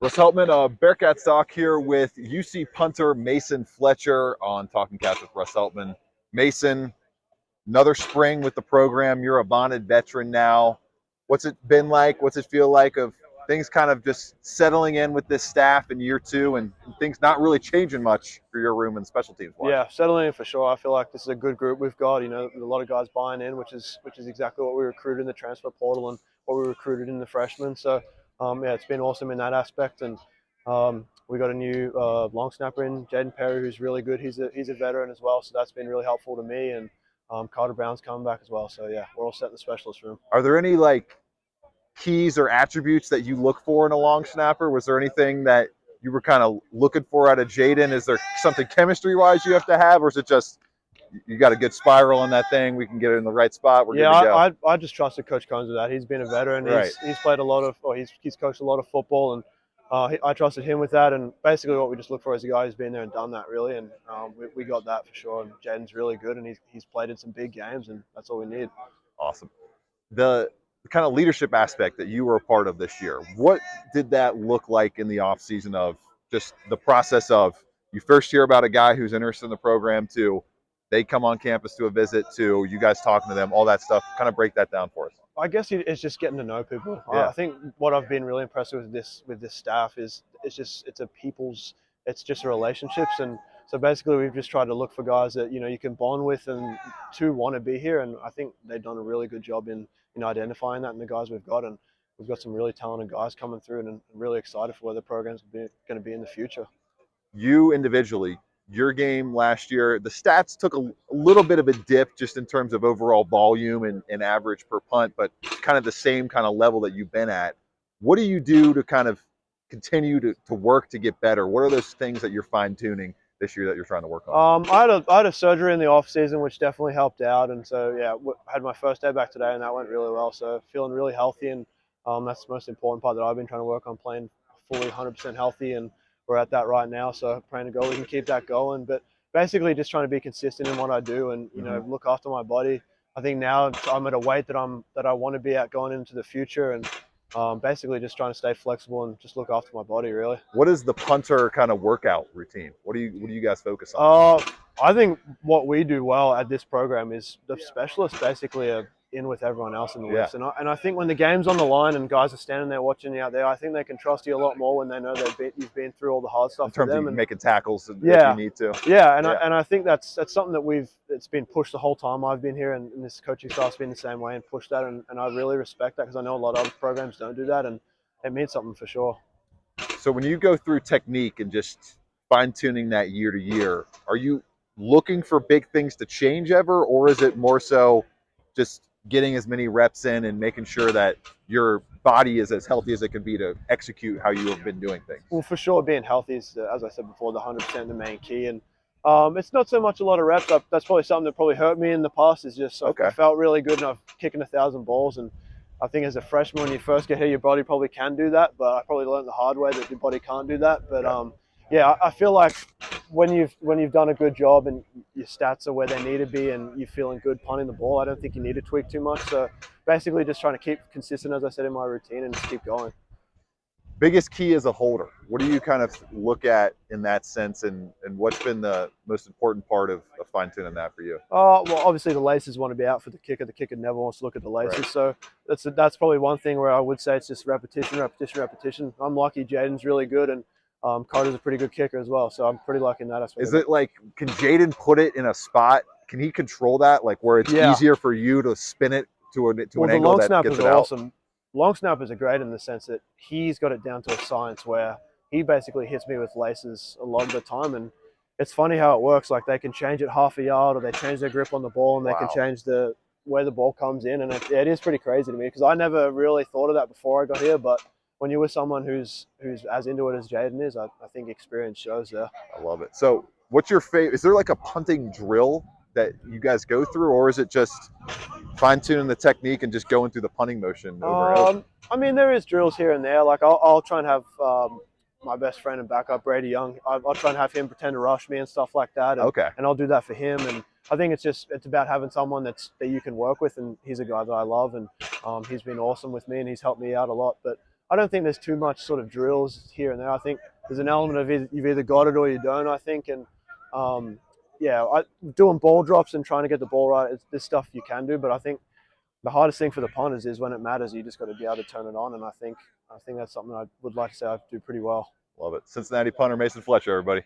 Russ Heltman, Bearcat Stock here with UC punter Mason Fletcher on Talking Cats with Russ Heltman. Mason, another spring with the program. You're a bonded veteran now. What's it been like? What's it feel like of things kind of just settling in with this staff in year two and things not really changing much for your room and special teams wise? Yeah, settling in for sure. I feel like this is a good group we've got. A lot of guys buying in, which is exactly what we recruited in the transfer portal and what we recruited in the freshmen. So, yeah, it's been awesome in that aspect. And we got a new long snapper in, Jaden Perry, who's really good. He's a veteran as well, so that's been really helpful to me. And Carter Brown's coming back as well. So yeah, we're all set in the specialist room. Are there any keys or attributes that you look for in a long snapper? Was there anything that you were kind of looking for out of Jaden? Is there something chemistry-wise you have to have, or is it just you got a good spiral on that thing, we can get it in the right spot, we're Yeah, good to go? I just trusted Coach Combs with that. He's been a veteran. Right. He's played a lot of, or he's coached a lot of football, and I trusted him with that. And basically, what we just look for is a guy who's been there and done that, really. And we got that for sure. And Jaden's really good, and he's played in some big games, and that's all we need. Awesome. The kind of leadership aspect that you were a part of this year, what did that look like in the offseason of just the process of you first hear about a guy who's interested in the program to they come on campus to a visit to you guys talking to them, all that stuff? Kind of break that down for us. I guess it's just getting to know people. Yeah. I think what I've been really impressed with this staff is it's just relationships. And so basically we've just tried to look for guys that you can bond with and to want to be here. And I think they've done a really good job in identifying that in the guys we've got. And we've got some really talented guys coming through, and really excited for where the program's going to be in the future. You individually, your game last year, the stats took a little bit of a dip just in terms of overall volume and average per punt, but kind of the same kind of level that you've been at. What do you do to kind of continue to work to get better? What are those things that you're fine tuning this year that you're trying to work on? I had a surgery in the off season, which definitely helped out, and so yeah, I had my first day back today, and that went really well. So feeling really healthy, and that's the most important part that I've been trying to work on, playing fully 100% healthy, and we're at that right now. So praying to God we can keep that going, but basically just trying to be consistent in what I do, and look after my body. I think now I'm at a weight that I want to be at going into the future, and basically just trying to stay flexible and just look after my body, really. What is the punter kind of workout routine? What do you guys focus on? I think what we do well at this program is the specialists basically are in with everyone else in the lifts. And I think when the game's on the line and guys are standing there watching you out there, I think they can trust you a lot more when they know you've been through all the hard stuff In terms with them. of making tackles if you need to. Yeah, and I think that's something that it's been pushed the whole time I've been here, and this coaching staff's been the same way and pushed that, and I really respect that because I know a lot of other programs don't do that, and it means something for sure. So when you go through technique and just fine-tuning that year to year, are you looking for big things to change ever, or is it more so just getting as many reps in and making sure that your body is as healthy as it can be to execute how you have been doing things? Well, for sure, being healthy is, as I said before, the 100% the main key. And it's not so much a lot of reps. That's probably something that probably hurt me in the past. Is just I felt really good and I've kicking 1,000 balls. And I think as a freshman, when you first get here, your body probably can do that. But I probably learned the hard way that your body can't do that. But yeah, I feel like when you've done a good job and your stats are where they need to be and you're feeling good punting the ball, I don't think you need to tweak too much. So basically just trying to keep consistent, as I said, in my routine, and just keep going. Biggest key as a holder, what do you kind of look at in that sense, and what's been the most important part of fine-tuning that for you? Well, obviously the laces want to be out for the kicker. The kicker never wants to look at the laces. Right. So that's probably one thing where I would say it's just repetition, repetition, repetition. I'm lucky Jaden's really good, and Carter's a pretty good kicker as well. So I'm pretty lucky in that aspect. Is it like, can Jaden put it in a spot? Can he control that, like where it's easier for you to spin it to an angle that gets it out? Awesome. Long snappers are great in the sense that he's got it down to a science where he basically hits me with laces a lot of the time. And it's funny how it works. Like they can change it half a yard, or they change their grip on the ball, and they can change where the ball comes in. And it is pretty crazy to me because I never really thought of that before I got here. But when you're with someone who's as into it as Jaden is, I think experience shows there. I love it. So what's your favorite? Is there like a punting drill that you guys go through, or is it just fine-tuning the technique and just going through the punting motion over and over? I mean, there is drills here and there. Like I'll try and have my best friend and backup, Brady Young, I'll try and have him pretend to rush me and stuff like that. And, and I'll do that for him. And I think it's about having someone that you can work with, and he's a guy that I love, and he's been awesome with me, and he's helped me out a lot. But I don't think there's too much sort of drills here and there. I think there's an element of you've either got it or you don't, I think. And yeah, doing ball drops and trying to get the ball right, this stuff you can do. But I think the hardest thing for the punters is when it matters, you just got to be able to turn it on. And I think that's something I would like to say I do pretty well. Love it. Cincinnati punter Mason Fletcher, everybody.